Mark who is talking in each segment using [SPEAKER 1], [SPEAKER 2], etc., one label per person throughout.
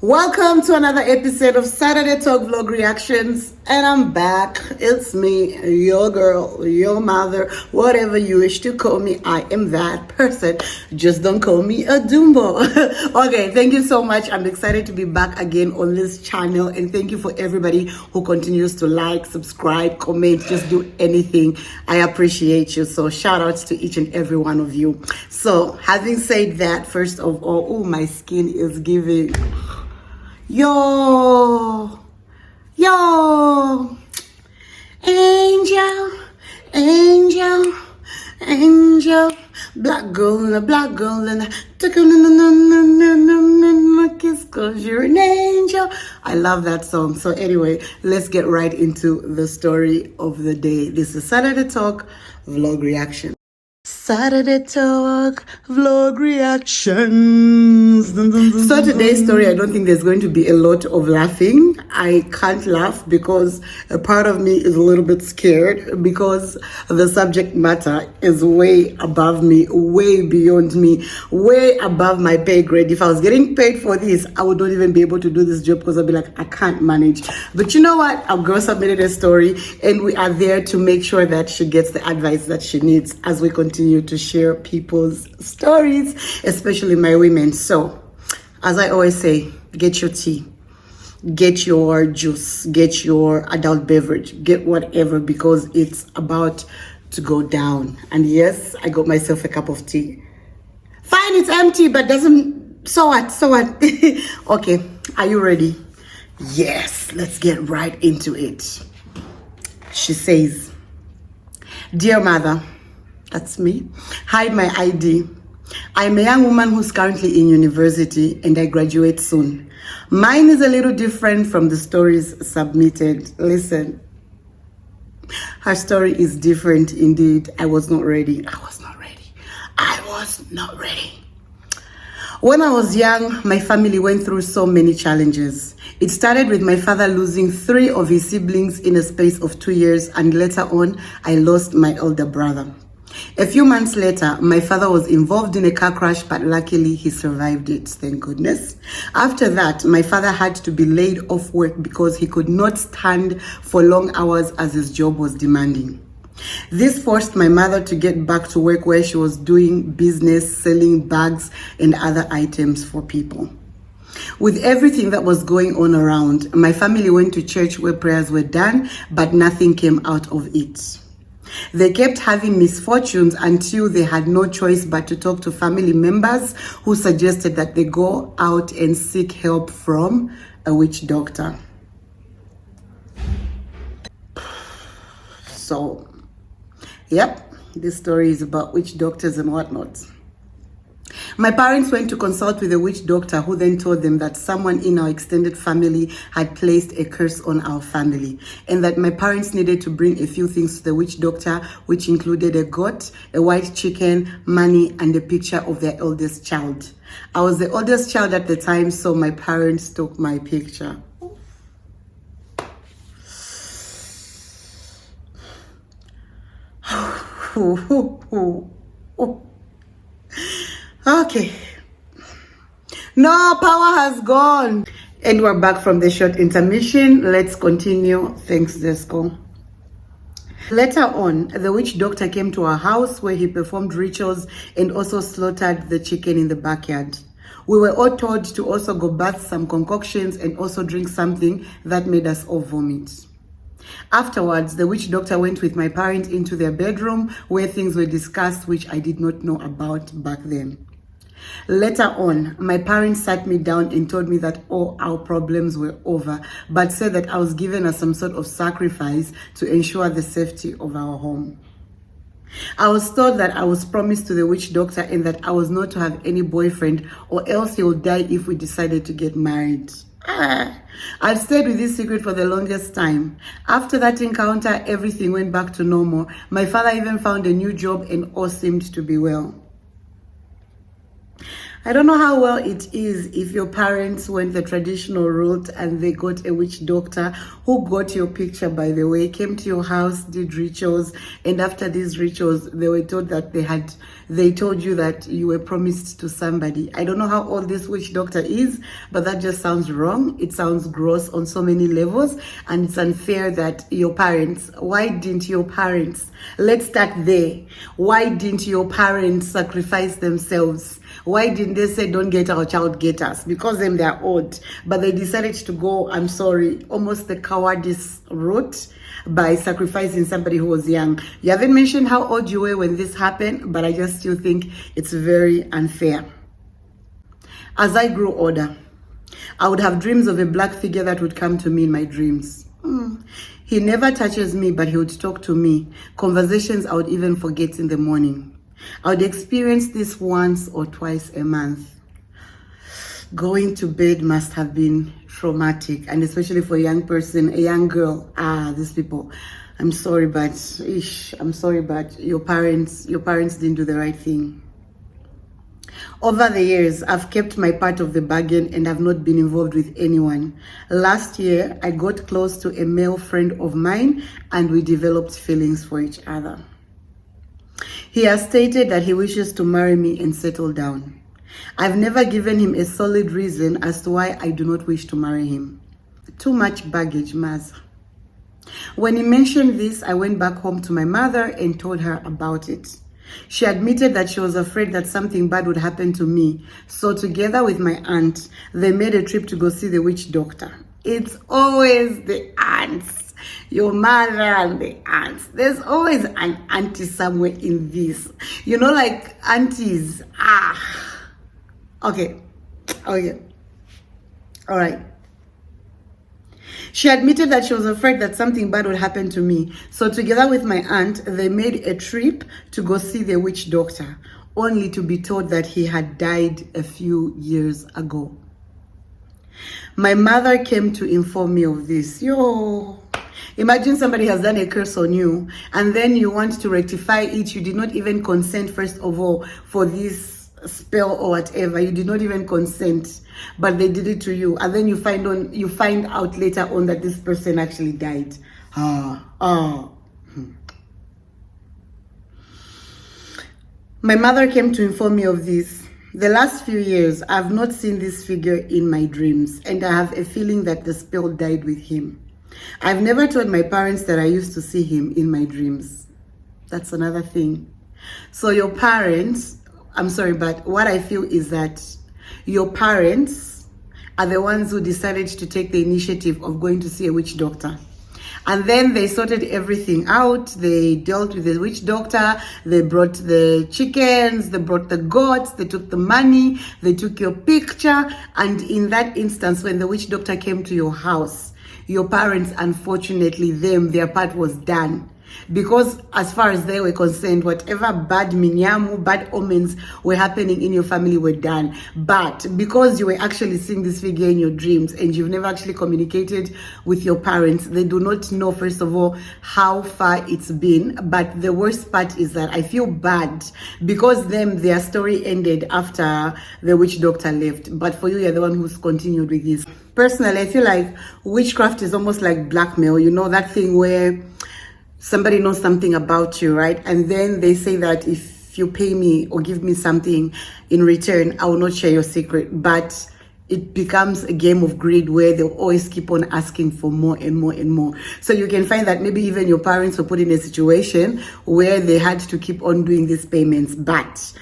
[SPEAKER 1] Welcome to another episode of Saturday Talk Vlog Reactions, and I'm back. It's me, your girl, your mother, whatever you wish to call me. I am that person. Just don't call me a Dumbo. Okay, thank you so much. I'm excited to be back again on this channel, and thank you for everybody who continues to like, subscribe, comment, just do anything. I appreciate you. So shout outs to each and every one of you. So having said that, first of all, oh, my skin is giving. Yo, angel, black girl and a kiss 'cause you're an angel. I love that song. So anyway, let's get right into the story of the day. This is Saturday Talk Vlog Reaction. Saturday Talk Vlog Reactions. So today's story, I don't think there's going to be a lot of laughing. I can't laugh because a part of me is a little bit scared because the subject matter is way above me, way beyond me, way above my pay grade. If I was getting paid for this, I would not even be able to do this job because I'd be like, I can't manage. But you know what? Our girl submitted a story and we are there to make sure that she gets the advice that she needs as we continue to share people's stories, especially my women. So, as I always say, get your tea, get your juice, get your adult beverage, get whatever, because it's about to go down. And yes, I got myself a cup of tea. Fine, it's empty, but doesn't, so what? Okay, are you ready? Yes, let's get right into it. She says, "Dear mother," that's me, "hide my ID. I'm a young woman who's currently in university and I graduate soon. Mine is a little different from the stories submitted." Listen, her story is different indeed. I was not ready. When I was young, my family went through so many challenges. It started with my father losing 3 of his siblings in a space of 2 years, and later on, I lost my elder brother. A few months later, my father was involved in a car crash, but luckily he survived it, thank goodness. After that, my father had to be laid off work because he could not stand for long hours as his job was demanding. This forced my mother to get back to work where she was doing business, selling bags and other items for people. With everything that was going on around, my family went to church where prayers were done, but nothing came out of it. They kept having misfortunes until they had no choice but to talk to family members who suggested that they go out and seek help from a witch doctor. So, yep, this story is about witch doctors and whatnot. My parents went to consult with a witch doctor who then told them that someone in our extended family had placed a curse on our family and that my parents needed to bring a few things to the witch doctor, which included a goat, a white chicken, money, and a picture of their eldest child. I was the oldest child at the time, so my parents took my picture. Okay, no, power has gone. And we're back from the short intermission. Let's continue. Thanks, Desco. Later on, the witch doctor came to our house where he performed rituals and also slaughtered the chicken in the backyard. We were all told to also go bath some concoctions and also drink something that made us all vomit. Afterwards, the witch doctor went with my parents into their bedroom where things were discussed which I did not know about back then. Later on, my parents sat me down and told me that all our problems were over, but said that I was given as some sort of sacrifice to ensure the safety of our home. I was told that I was promised to the witch doctor and that I was not to have any boyfriend or else he would die if we decided to get married. I'd stayed with this secret for the longest time. After that encounter, everything went back to normal. My father even found a new job and all seemed to be well. I don't know how well it is if your parents went the traditional route and they got a witch doctor who got your picture, by the way, came to your house, did rituals, and after these rituals, they were told that they told you that you were promised to somebody. I don't know how old this witch doctor is, but that just sounds wrong. It sounds gross on so many levels, and it's unfair that your parents, why didn't your parents, let's start there. Why didn't your parents sacrifice themselves? Why didn't they say, don't get our child, get us? Because them, they're old. But they decided to go, I'm sorry, almost the cowardice route by sacrificing somebody who was young. You haven't mentioned how old you were when this happened, but I just still think it's very unfair. As I grew older, I would have dreams of a black figure that would come to me in my dreams. He never touches me, but he would talk to me. Conversations I would even forget in the morning. I would experience this once or twice a month. Going to bed must have been traumatic, and especially for a young person, a young girl. These people. I'm sorry, but your parents didn't do the right thing. Over the years, I've kept my part of the bargain and have not been involved with anyone. Last year, I got close to a male friend of mine and we developed feelings for each other. He has stated that he wishes to marry me and settle down. I've never given him a solid reason as to why I do not wish to marry him. Too much baggage, Maz. When he mentioned this, I went back home to my mother and told her about it. She admitted that she was afraid that something bad would happen to me. So together with my aunt, they made a trip to go see the witch doctor. It's always the aunts. Your mother and the aunts. There's always an auntie somewhere in this. You know, like aunties. Okay. All right. She admitted that she was afraid that something bad would happen to me. So together with my aunt, they made a trip to go see the witch doctor, only to be told that he had died a few years ago. My mother came to inform me of this. Imagine somebody has done a curse on you and then you want to rectify it. You did not even consent, first of all, for this spell or whatever. You did not even consent, but they did it to you, and then you find out later on that this person actually died. My mother came to inform me of this. The last few years, I've not seen this figure in my dreams, and I have a feeling that the spell died with him. I've never told my parents that I used to see him in my dreams. That's another thing. So your parents, I'm sorry, but what I feel is that your parents are the ones who decided to take the initiative of going to see a witch doctor. And then they sorted everything out. They dealt with the witch doctor. They brought the chickens. They brought the goats. They took the money. They took your picture. And in that instance, when the witch doctor came to your house, your parents, unfortunately, their part was done. Because as far as they were concerned, whatever bad minyamu, bad omens were happening in your family were done. But because you were actually seeing this figure in your dreams and you've never actually communicated with your parents, they do not know, first of all, how far it's been. But the worst part is that I feel bad because their story ended after the witch doctor left. But for you, you're the one who's continued with this. Personally, I feel like witchcraft is almost like blackmail. You know, that thing where somebody knows something about you, right? And then they say that if you pay me or give me something in return, I will not share your secret. But it becomes a game of greed where they'll always keep on asking for more and more and more. So you can find that maybe even your parents were put in a situation where they had to keep on doing these payments. But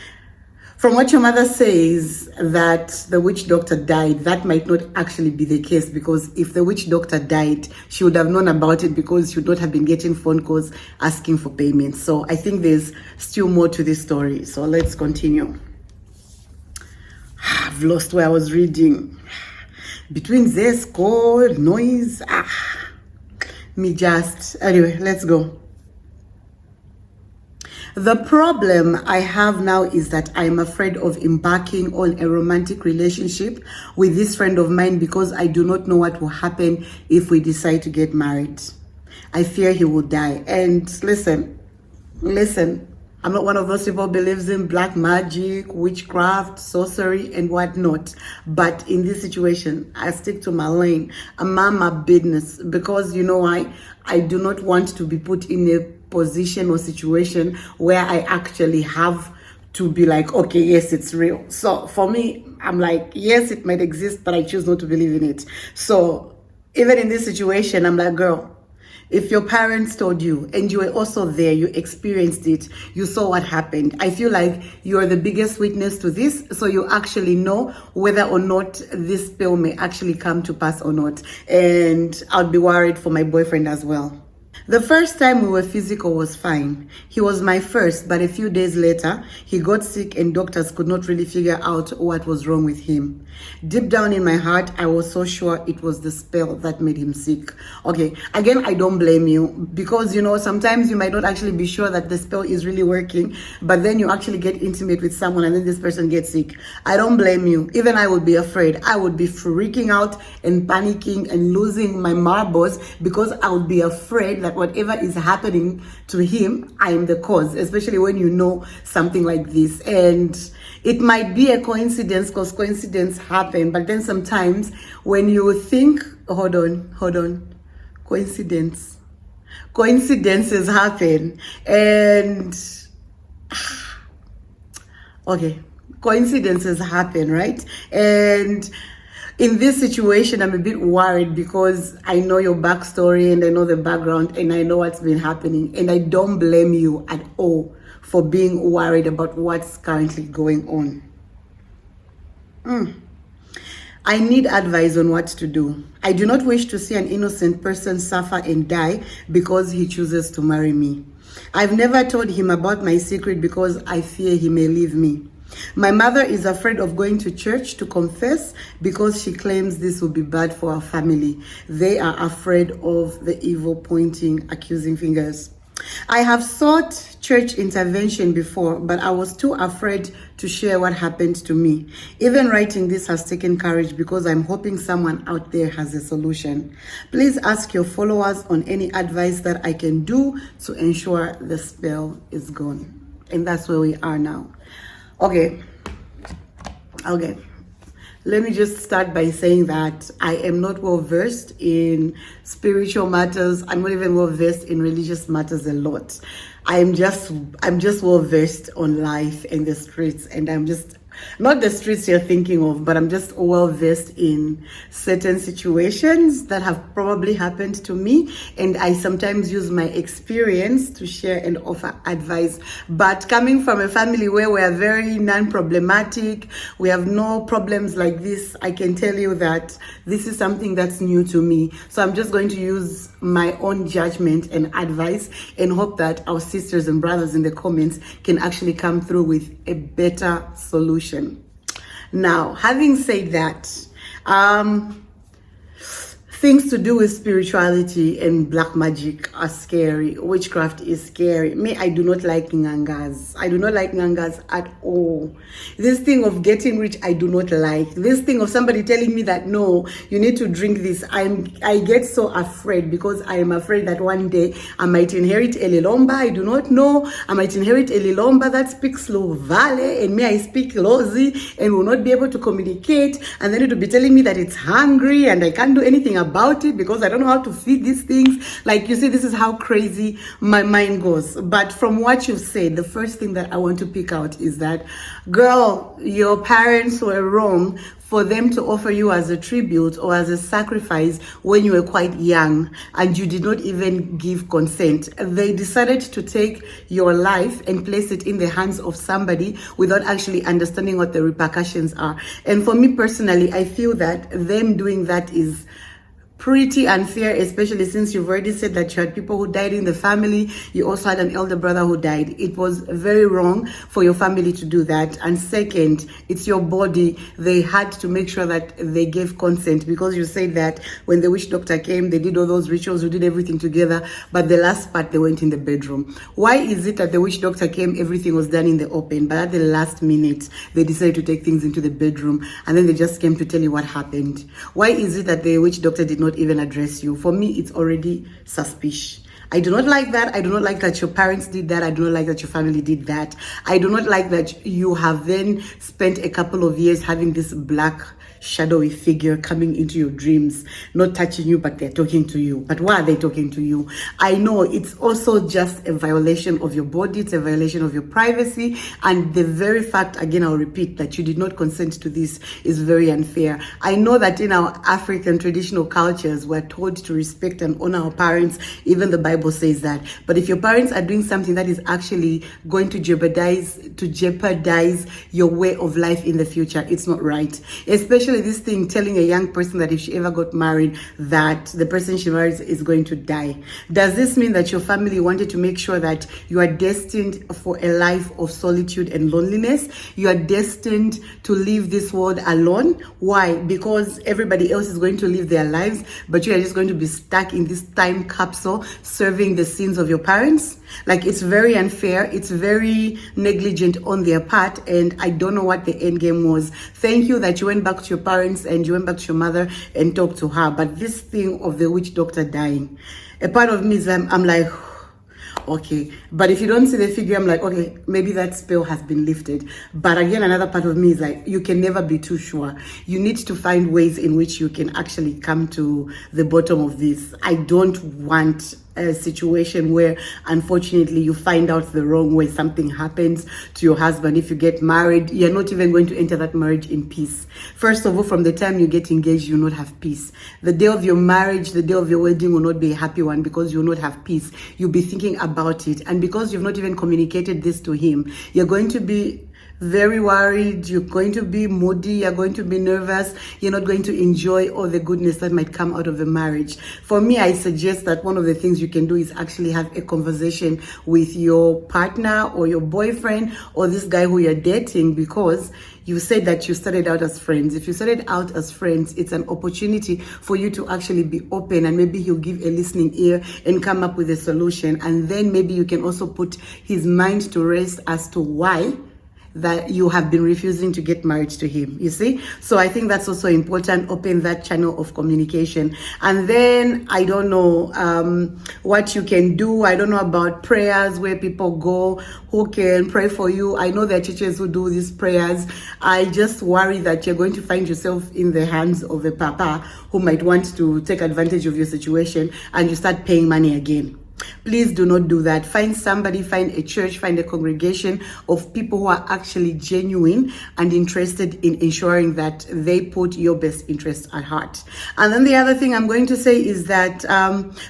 [SPEAKER 1] from what your mother says, that the witch doctor died, that might not actually be the case, because if the witch doctor died, she would have known about it because she would not have been getting phone calls asking for payments. So I think there's still more to this story. So let's continue. I've lost where I was reading. Between this cold noise, anyway, let's go. The problem I have now is that I'm afraid of embarking on a romantic relationship with this friend of mine because I do not know what will happen if we decide to get married. I fear he will die. And listen, I'm not one of those people who believes in black magic, witchcraft, sorcery, and whatnot. But in this situation, I stick to my lane. I'm my business because you know why? I do not want to be put in a position or situation where I actually have to be like, okay, yes, it's real. So for me, I'm like, yes, it might exist, but I choose not to believe in it. So even in this situation, I'm like, girl, if your parents told you and you were also there, you experienced it, you saw what happened, I feel like you're the biggest witness to this. So you actually know whether or not this spell may actually come to pass or not. And I'll be worried for my boyfriend as well. The first time we were physical was fine. He was my first, but a few days later, he got sick and doctors could not really figure out what was wrong with him. Deep down in my heart, I was so sure it was the spell that made him sick. Okay, again, I don't blame you because, you know, sometimes you might not actually be sure that the spell is really working, but then you actually get intimate with someone and then this person gets sick. I don't blame you. Even I would be afraid. I would be freaking out and panicking and losing my marbles because I would be afraid that whatever is happening to him, I am the cause, especially when you know something like this. And it might be a coincidence because coincidence happen, but then sometimes when you think, hold on, coincidences happen. And okay, coincidences happen, right? And in this situation, I'm a bit worried because I know your backstory and I know the background and I know what's been happening. And I don't blame you at all for being worried about what's currently going on. I need advice on what to do. I do not wish to see an innocent person suffer and die because he chooses to marry me. I've never told him about my secret because I fear he may leave me. My mother is afraid of going to church to confess because she claims this will be bad for our family. They are afraid of the evil pointing, accusing fingers. I have sought church intervention before, but I was too afraid to share what happened to me. Even writing this has taken courage because I'm hoping someone out there has a solution. Please ask your followers on any advice that I can do to ensure the spell is gone. And that's where we are now. Okay. Let me just start by saying that I am not well versed in spiritual matters. I'm not even well versed in religious matters a lot. I'm just well versed on life and the streets, and I'm just not the streets you're thinking of, but I'm just well versed in certain situations that have probably happened to me, and I sometimes use my experience to share and offer advice. But coming from a family where we are very non-problematic, we have no problems like this, I can tell you that this is something that's new to me. So I'm just going to use my own judgment and advice and hope that our sisters and brothers in the comments can actually come through with a better solution. Now, having said that, things to do with spirituality and black magic are scary. Witchcraft is scary. Me, I do not like ngangas. I do not like ngangas at all. This thing of getting rich, I do not like. This thing of somebody telling me that, no, you need to drink this. I get so afraid because I am afraid that one day I might inherit a Lilomba. I do not know. I might inherit a Lilomba that speaks Low Valley and me, I speak Lozi and will not be able to communicate. And then it will be telling me that it's hungry and I can't do anything about it because I don't know how to feed these things. Like, you see, this is how crazy my mind goes. But from what you've said, the first thing that I want to pick out is that, girl, your parents were wrong for them to offer you as a tribute or as a sacrifice when you were quite young and you did not even give consent. They decided to take your life and place it in the hands of somebody without actually understanding what the repercussions are. And for me personally, I feel that them doing that is pretty unfair, especially since you've already said that you had people who died in the family. You also had an elder brother who died. It was very wrong for your family to do that. And second, it's your body. They had to make sure that they gave consent because you said that when the witch doctor came, they did all those rituals, we did everything together, but the last part, they went in the bedroom. Why is it that the witch doctor came, everything was done in the open, but at the last minute, they decided to take things into the bedroom and then they just came to tell you what happened? Why is it that the witch doctor did not even address you? For me, it's already suspicious. I do not like that. I do not like that your parents did that. I do not like that your family did that. I do not like that you have then spent a couple of years having this black shadowy figure coming into your dreams, not touching you, but they're talking to you. But why are they talking to you? I know it's also just a violation of your body. It's a violation of your privacy. And the very fact, again, I'll repeat, that you did not consent to this is very unfair. I know that in our African traditional cultures, we're told to respect and honor our parents. Even the Bible says that. But if your parents are doing something that is actually going to jeopardize your way of life in the future, it's not right. Especially this thing telling a young person that if she ever got married, that the person she marries is going to die. Does this mean that your family wanted to make sure that you are destined for a life of solitude and loneliness? You are destined to leave this world alone? Why? Because everybody else is going to live their lives, but you are just going to be stuck in this time capsule serving the sins of your parents? Like, it's very unfair. It's very negligent on their part, and I don't know what the end game was. Thank you that you went back to your parents and you went back to your mother and talked to her. But this thing of the witch doctor dying, a part of me is I'm like, okay. But if you don't see the figure, I'm like, okay, maybe that spell has been lifted. But again, another part of me is like, you can never be too sure. You need to find ways in which you can actually come to the bottom of this. I don't want a situation where unfortunately you find out the wrong way, something happens to your husband. If you get married, you're not even going to enter that marriage in peace. First of all, from the time you get engaged, you will not have peace. The day of your marriage, the day of your wedding will not be a happy one, because you will not have peace. You'll be thinking about it, and because you've not even communicated this to him, you're going to be very worried, you're going to be moody, you're going to be nervous, you're not going to enjoy all the goodness that might come out of the marriage. For me, I suggest that one of the things you can do is actually have a conversation with your partner or your boyfriend or this guy who you're dating, because you said that you started out as friends. If you started out as friends, it's an opportunity for you to actually be open, and maybe he'll give a listening ear and come up with a solution. And then maybe you can also put his mind to rest as to why that you have been refusing to get married to him, you see? So I think that's also important. Open that channel of communication. And then I don't know what you can do. I don't know about prayers where people go who can pray for you. I know there are churches who do these prayers. I just worry that you're going to find yourself in the hands of a papa who might want to take advantage of your situation, and you start paying money again. Please do not do that. Find somebody, find a church, find a congregation of people who are actually genuine and interested in ensuring that they put your best interest at heart. And then the other thing I'm going to say is that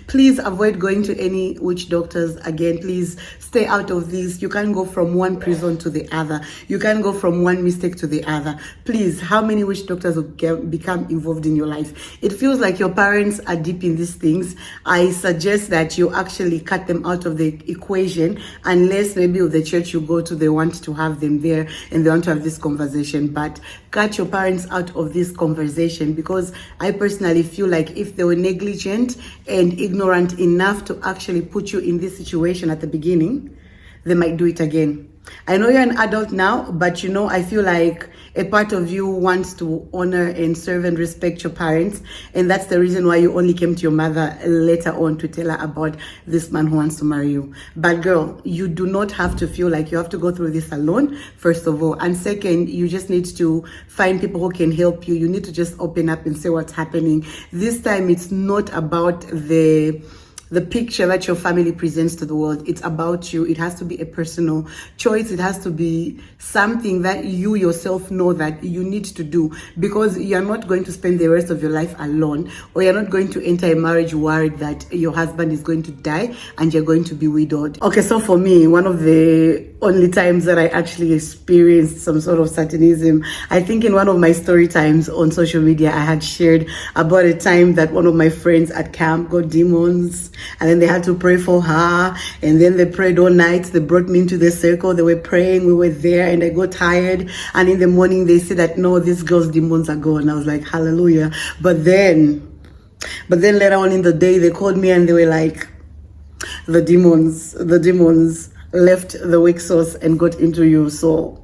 [SPEAKER 1] please avoid going to any witch doctors. Again, please stay out of this. You can't go from one prison to the other. You can't go from one mistake to the other. Please, how many witch doctors will become involved in your life? It feels like your parents are deep in these things. I suggest that you actually cut them out of the equation, unless maybe with the church you go to, they want to have them there and they want to have this conversation. But cut your parents out of this conversation, because I personally feel like if they were negligent and ignorant enough to actually put you in this situation at the beginning, they might do it again. I know you're an adult now, but you know, I feel like a part of you wants to honor and serve and respect your parents. And that's the reason why you only came to your mother later on to tell her about this man who wants to marry you. But girl, you do not have to feel like you have to go through this alone, first of all. And second, you just need to find people who can help you. You need to just open up and say what's happening. This time, it's not about the picture that your family presents to the world. It's about you. It has to be a personal choice. It has to be something that you yourself know that you need to do, because you're not going to spend the rest of your life alone, or you're not going to enter a marriage worried that your husband is going to die and you're going to be widowed. Okay, so for me, one of the only times that I actually experienced some sort of Satanism, I think in one of my story times on social media, I had shared about a time that one of my friends at camp got demons, and then they had to pray for her, and then they prayed all night. They brought me into the circle. They were praying. We were there, and I got tired. And in the morning, they said that, no, this girl's demons are gone. I was like, hallelujah. But then later on in the day, they called me and they were like, the demons left the wick source and got into you. So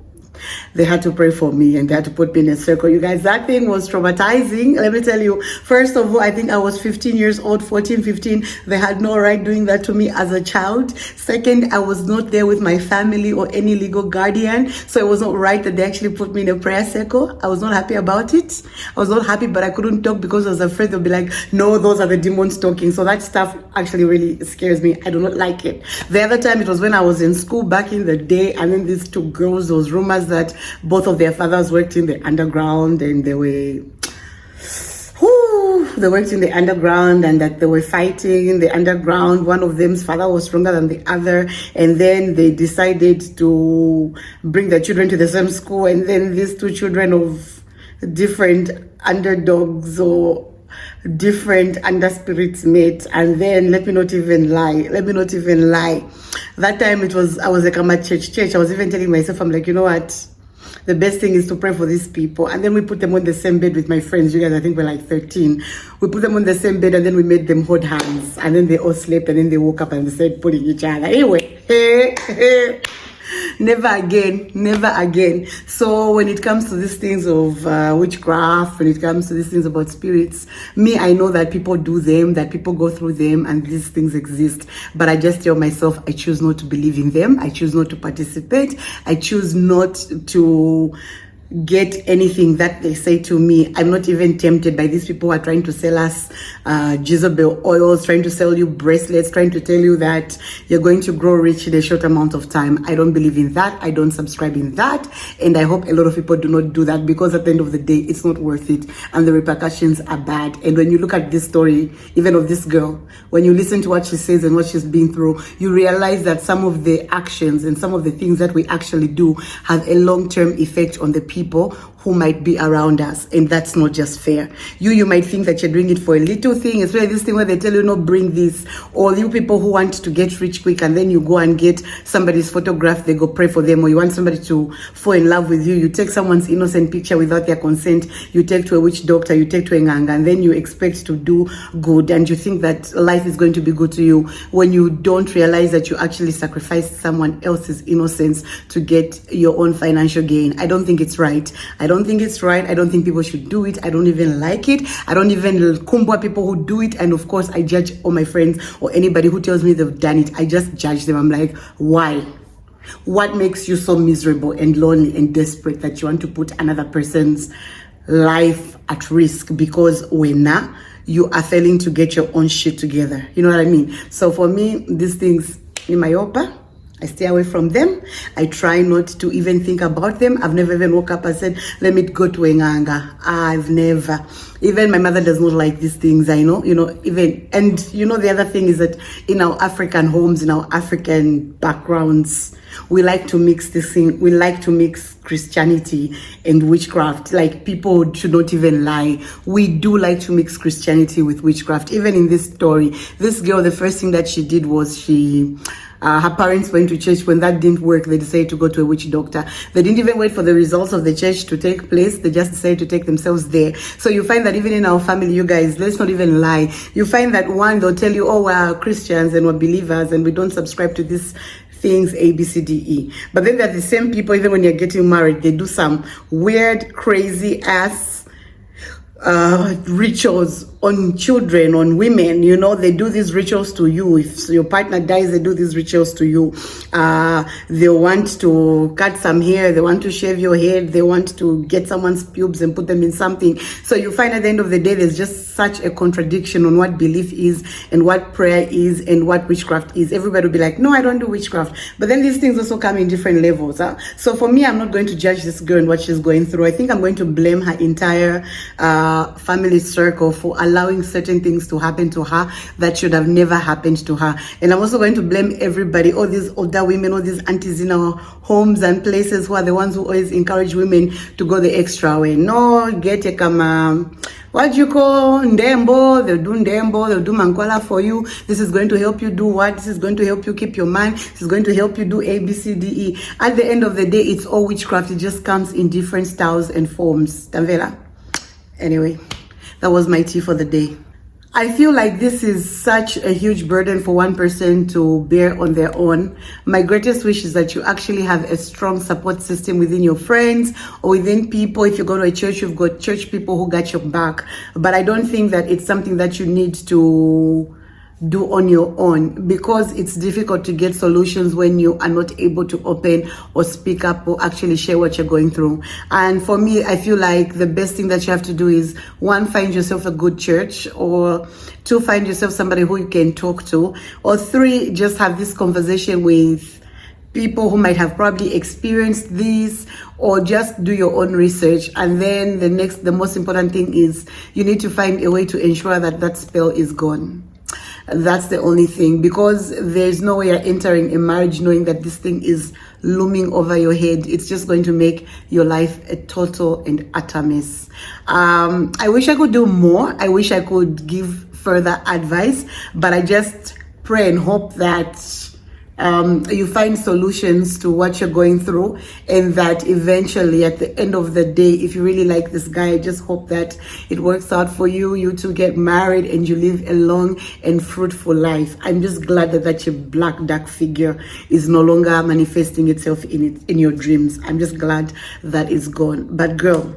[SPEAKER 1] they had to pray for me and they had to put me in a circle. You guys, that thing was traumatizing. Let me tell you, first of all, I think I was 15 years old, 14, 15. They had no right doing that to me as a child. Second, I was not there with my family or any legal guardian. So it was not right that they actually put me in a prayer circle. I was not happy about it. I was not happy, but I couldn't talk because I was afraid they'll be like, no, those are the demons talking. So that stuff actually really scares me. I do not like it. The other time, it was when I was in school back in the day, and then these two girls, there was rumors that both of their fathers worked in the underground, and they worked in the underground, and that they were fighting in the underground. One of them's father was stronger than the other, and then they decided to bring their children to the same school, and then these two children of different underdogs or different underspirits met. And then let me not even lie, that time I was like, I'm at church. I was even telling myself, I'm like, you know what, the best thing is to pray for these people. And then we put them on the same bed with my friends. You guys, I think we're like 13. We put them on the same bed, and then we made them hold hands, and then they all slept, and then they woke up and they started pulling each other. Anyway, never again. So when it comes to these things of witchcraft, when it comes to these things about spirits, me, I know that people do them, that people go through them, and these things exist. But I just tell myself, I choose not to believe in them. I choose not to participate. I choose not to get anything that they say to me. I'm not even tempted by these people who are trying to sell us Jezebel oils, trying to sell you bracelets, trying to tell you that you're going to grow rich in a short amount of time. I don't believe in that. I don't subscribe in that. And I hope a lot of people do not do that, because at the end of the day, it's not worth it. And the repercussions are bad. And when you look at this story, even of this girl, when you listen to what she says and what she's been through, you realize that some of the actions and some of the things that we actually do have a long-term effect on the people who might be around us, and that's not just fair. You might think that you're doing it for a little thing, especially this thing where they tell you, no, bring this, or you people who want to get rich quick, and then you go and get somebody's photograph, they go pray for them, or you want somebody to fall in love with you, you take someone's innocent picture without their consent, you take to a witch doctor, you take to a nganga, and then you expect to do good, and you think that life is going to be good to you, when you don't realize that you actually sacrificed someone else's innocence to get your own financial gain. I don't think it's right. I don't think it's right. I don't think people should do it. I don't even like it. I don't even kumbwa people who do it. And of course, I judge all my friends or anybody who tells me they've done it. I just judge them. I'm like, why? What makes you so miserable and lonely and desperate that you want to put another person's life at risk because you are failing to get your own shit together? You know what I mean? So for me, these things in my opa, I stay away from them. I try not to even think about them. I've never even woke up and said, let me go to Enganga. I've never. Even my mother does not like these things, I know, even, and the other thing is that in our African homes, in our African backgrounds, we like to mix this thing. We like to mix Christianity and witchcraft. Like, people should not even lie. We do like to mix Christianity with witchcraft. Even in this story, this girl, the first thing that she did was her parents went to church. When that didn't work, they decided to go to a witch doctor. They didn't even wait for the results of the church to take place. They just decided to take themselves there. So you find that even in our family, you guys, let's not even lie. You find that they'll tell you, oh, we're Christians and we're believers and we don't subscribe to this things A, B, C, D, E. But then they're the same people, even when you're getting married, they do some weird, crazy ass rituals on children, on women. They do these rituals to you. If your partner dies, they do these rituals to you. They want to cut some hair, they want to shave your head, they want to get someone's pubes and put them in something. So you find at the end of the day, there's just such a contradiction on what belief is and what prayer is and what witchcraft is. Everybody will be like, no, I don't do witchcraft. But then these things also come in different levels. So for me, I'm not going to judge this girl and what she's going through. I think I'm going to blame her entire family circle for allowing certain things to happen to her that should have never happened to her. And I'm also going to blame everybody, all these older women, all these aunties in our homes and places who are the ones who always encourage women to go the extra way. No, get a what you call ndembo, they'll do ndembo, they'll do mankwala for you. This is going to help you do what? This is going to help you keep your mind. This is going to help you do A, B, C, D, E. At the end of the day, it's all witchcraft. It just comes in different styles and forms. Tamvela. Anyway, that was my tea for the day. I feel like this is such a huge burden for one person to bear on their own. My greatest wish is that you actually have a strong support system within your friends or within people. If you go to a church, you've got church people who got your back. But I don't think that it's something that you need to do on your own, because it's difficult to get solutions when you are not able to open or speak up or actually share what you're going through. And for me, I feel like the best thing that you have to do is, one, find yourself a good church, or two, find yourself somebody who you can talk to, or three, just have this conversation with people who might have probably experienced this, or just do your own research. And then the most important thing is you need to find a way to ensure that that spell is gone. That's the only thing, because there's no way you're entering a marriage knowing that this thing is looming over your head. It's just going to make your life a total and utter mess. I wish I could do more. I wish I could give further advice, but I just pray and hope that you find solutions to what you're going through, and that eventually at the end of the day, if you really like this guy, I just hope that it works out for you. You two get married and you live a long and fruitful life. I'm just glad that your black dark figure is no longer manifesting itself in your dreams. I'm just glad that it's gone. But girl,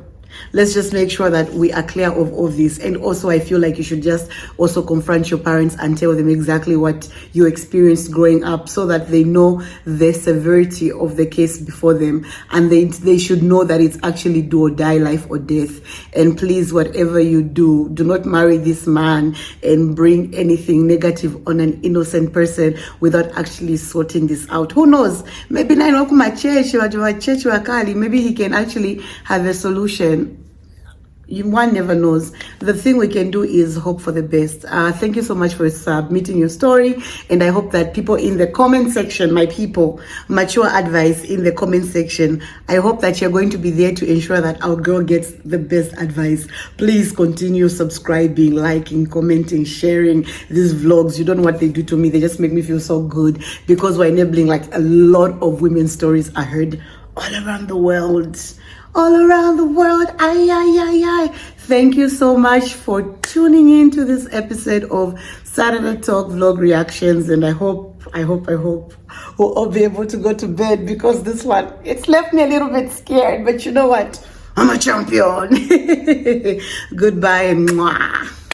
[SPEAKER 1] let's just make sure that we are clear of all this. And also, I feel like you should just also confront your parents and tell them exactly what you experienced growing up, so that they know the severity of the case before them, and they should know that it's actually do or die, life or death. And please, whatever you do, do not marry this man and bring anything negative on an innocent person without actually sorting this out. Who knows? Maybe maybe he can actually have a solution. One never knows. The thing we can do is hope for the best. Thank you so much for submitting your story, and I hope that people in the comment section, my people, mature advice in the comment section, I hope that you're going to be there to ensure that our girl gets the best advice. Please continue subscribing, liking, commenting, sharing these vlogs. You don't know what they do to me. They just make me feel so good, because we're enabling like a lot of women's stories are heard all around the world. All around the world. Thank you so much for tuning in to this episode of Saturday Talk Vlog Reactions, and I hope we'll all be able to go to bed, because this one, it's left me a little bit scared, but you know what? I'm a champion. Goodbye and mwah.